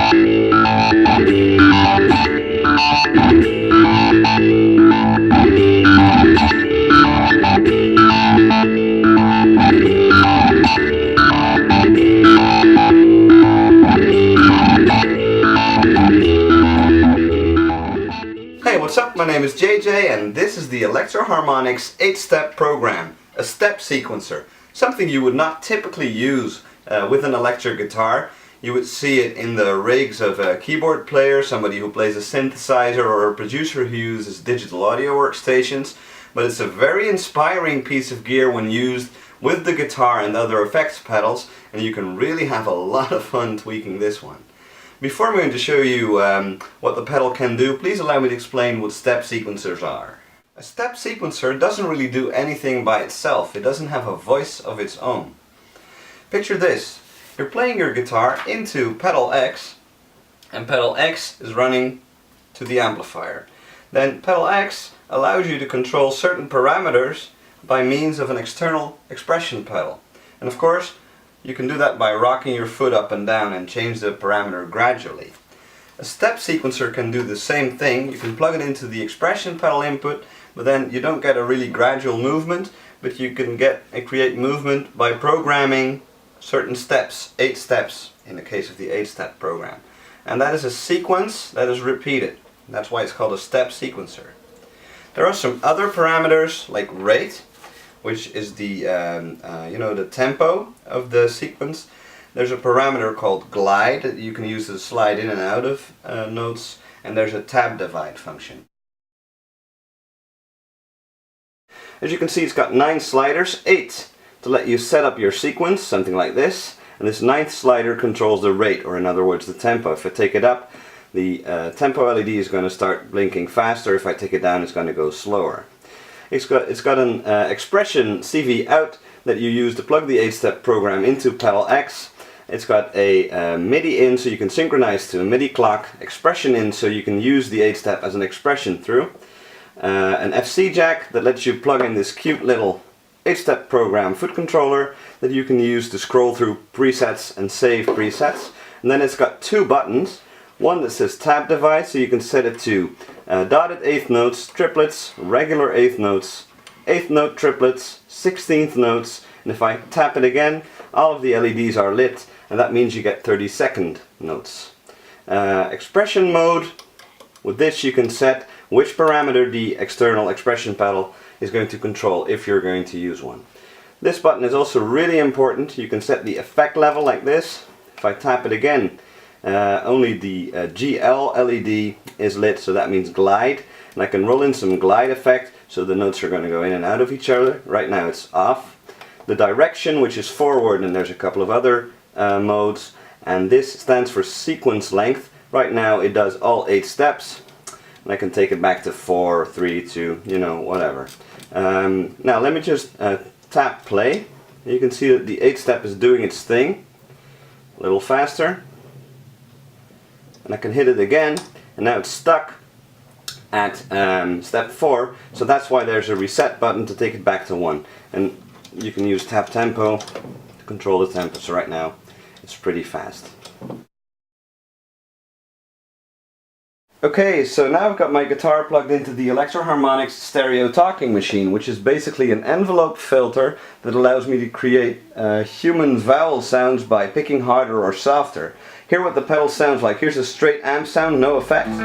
Hey, what's up? My name is JJ and this is the Electro Harmonix 8-step program, a step sequencer, something you would not typically use with an electric guitar. You would see it in the rigs of a keyboard player, somebody who plays a synthesizer, or a producer who uses digital audio workstations, but it's a very inspiring piece of gear when used with the guitar and other effects pedals, and you can really have a lot of fun tweaking this one. Before I'm going to show you what the pedal can do, please allow me to explain what step sequencers are. A step sequencer doesn't really do anything by itself. It doesn't have a voice of its own. Picture this. You're playing your guitar into pedal X, and pedal X is running to the amplifier. Then pedal X allows you to control certain parameters by means of an external expression pedal. And of course, you can do that by rocking your foot up and down and change the parameter gradually. A step sequencer can do the same thing. You can plug it into the expression pedal input, but then you don't get a really gradual movement, but you can create movement by programming certain steps, 8 steps in the case of the 8-step program. And that is a sequence that is repeated. That's why it's called a step sequencer. There are some other parameters like rate, which is the the tempo of the sequence. There's a parameter called glide that you can use to slide in and out of notes, and there's a tab divide function. As you can see, it's got 9 sliders, 8 to let you set up your sequence, something like this, and this 9th slider controls the rate, or in other words the tempo. If I take it up, the tempo LED is going to start blinking faster. If I take it down, it's going to go slower. It's got an expression CV out that you use to plug the 8-step program into pedal X. It's got a MIDI in so you can synchronize to a MIDI clock, expression in so you can use the 8-step as an expression through, an FC jack that lets you plug in this cute little 8-step program foot controller that you can use to scroll through presets and save presets. And then it's got 2 buttons. One that says tab divide, so you can set it to dotted 8th notes, triplets, regular 8th notes, 8th note triplets, 16th notes, and if I tap it again, all of the LEDs are lit, and that means you get 32nd notes. Expression mode, with this you can set which parameter the external expression pedal is going to control if you're going to use one. This button is also really important. You can set the effect level like this. If I tap it again, only the GL LED is lit, so that means glide, and I can roll in some glide effect so the notes are going to go in and out of each other. Right now it's off. The direction, which is forward, and there's a couple of other modes, and this stands for sequence length. Right now it does all 8 steps, and I can take it back to 4, 3, 2, whatever. Now let me just tap play. You can see that the 8-step is doing its thing a little faster. And I can hit it again, and now it's stuck at step 4, so that's why there's a reset button to take it back to 1. And you can use tap tempo to control the tempo, so right now it's pretty fast. Okay, so now I've got my guitar plugged into the Electro Harmonix stereo talking machine, which is basically an envelope filter that allows me to create human vowel sounds by picking harder or softer. Hear what the pedal sounds like. Here's a straight amp sound, no effects.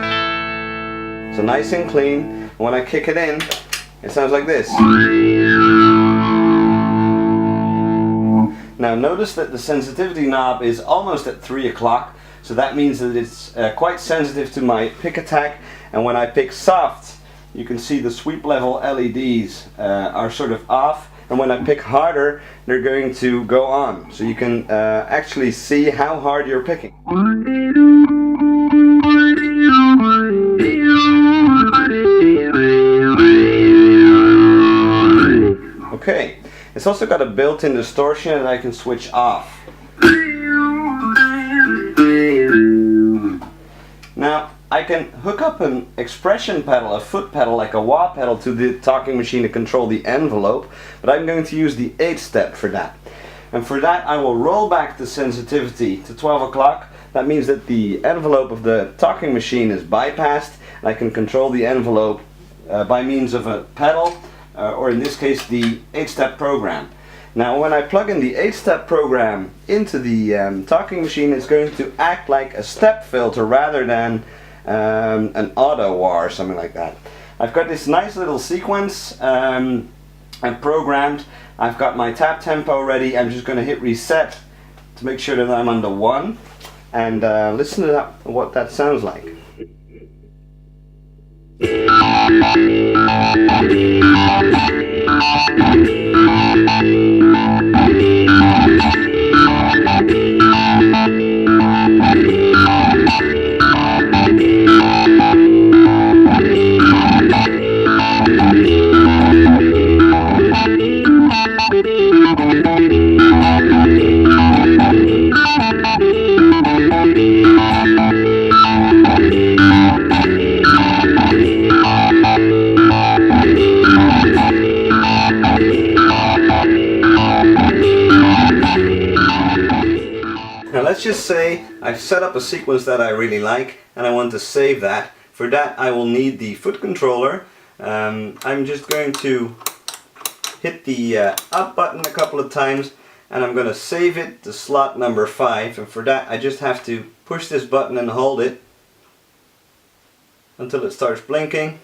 So nice and clean. And when I kick it in, it sounds like this. Now notice that the sensitivity knob is almost at 3 o'clock. So that means that it's quite sensitive to my pick attack, and when I pick soft, you can see the sweep level LEDs are sort of off, and when I pick harder, they're going to go on. So you can actually see how hard you're picking. Okay, it's also got a built-in distortion that I can switch off. Now, I can hook up an expression pedal, a foot pedal, like a wah pedal, to the talking machine to control the envelope, but I'm going to use the 8-step for that. And for that I will roll back the sensitivity to 12 o'clock, That means that the envelope of the talking machine is bypassed, and I can control the envelope by means of a pedal, or in this case the 8-step program. Now when I plug in the 8-step program into the talking machine, it's going to act like a step filter rather than an auto wah or something like that. I've got this nice little sequence and programmed. I've got my tap tempo ready. I'm just going to hit reset to make sure that I'm on the 1 and listen to that, what that sounds like. Now let's just say I've set up a sequence that I really like and I want to save that. For that I will need the foot controller. I'm just going to hit the up button a couple of times and I'm going to save it to slot number 5, and for that I just have to push this button and hold it until it starts blinking.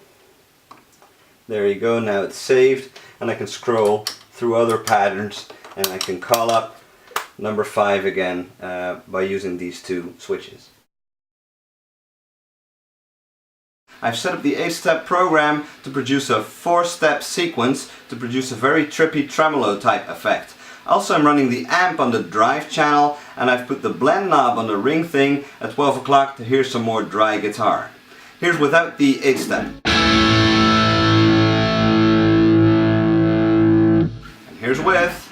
There you go, now it's saved, and I can scroll through other patterns and I can call up number 5 again by using these two switches. I've set up the 8-step program to produce a 4-step sequence to produce a very trippy tremolo type effect. Also I'm running the amp on the drive channel, and I've put the blend knob on the ring thing at 12 o'clock to hear some more dry guitar. Here's without the 8-step. And here's with.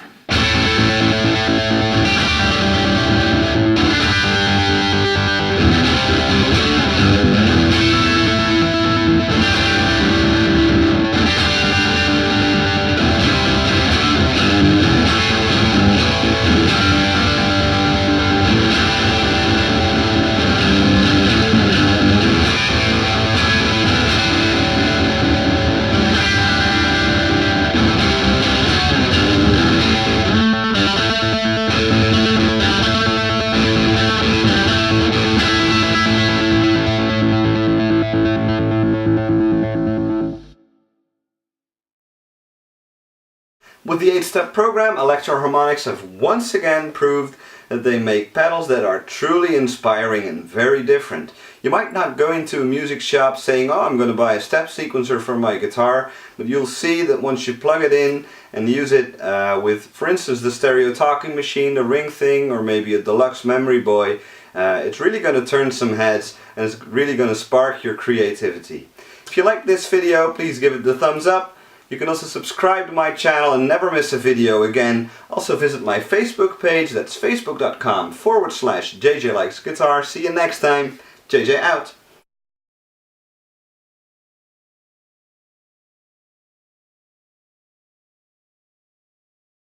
With the 8-step program, Electro Harmonix have once again proved that they make pedals that are truly inspiring and very different. You might not go into a music shop saying, oh, I'm going to buy a step sequencer for my guitar, but you'll see that once you plug it in and use it with, for instance, the stereo talking machine, the ring thing, or maybe a deluxe memory boy, it's really going to turn some heads and it's really going to spark your creativity. If you like this video, please give it the thumbs up. You can also subscribe to my channel and never miss a video again. Also visit my Facebook page, that's facebook.com/JJ Likes Guitar. See you next time. JJ out.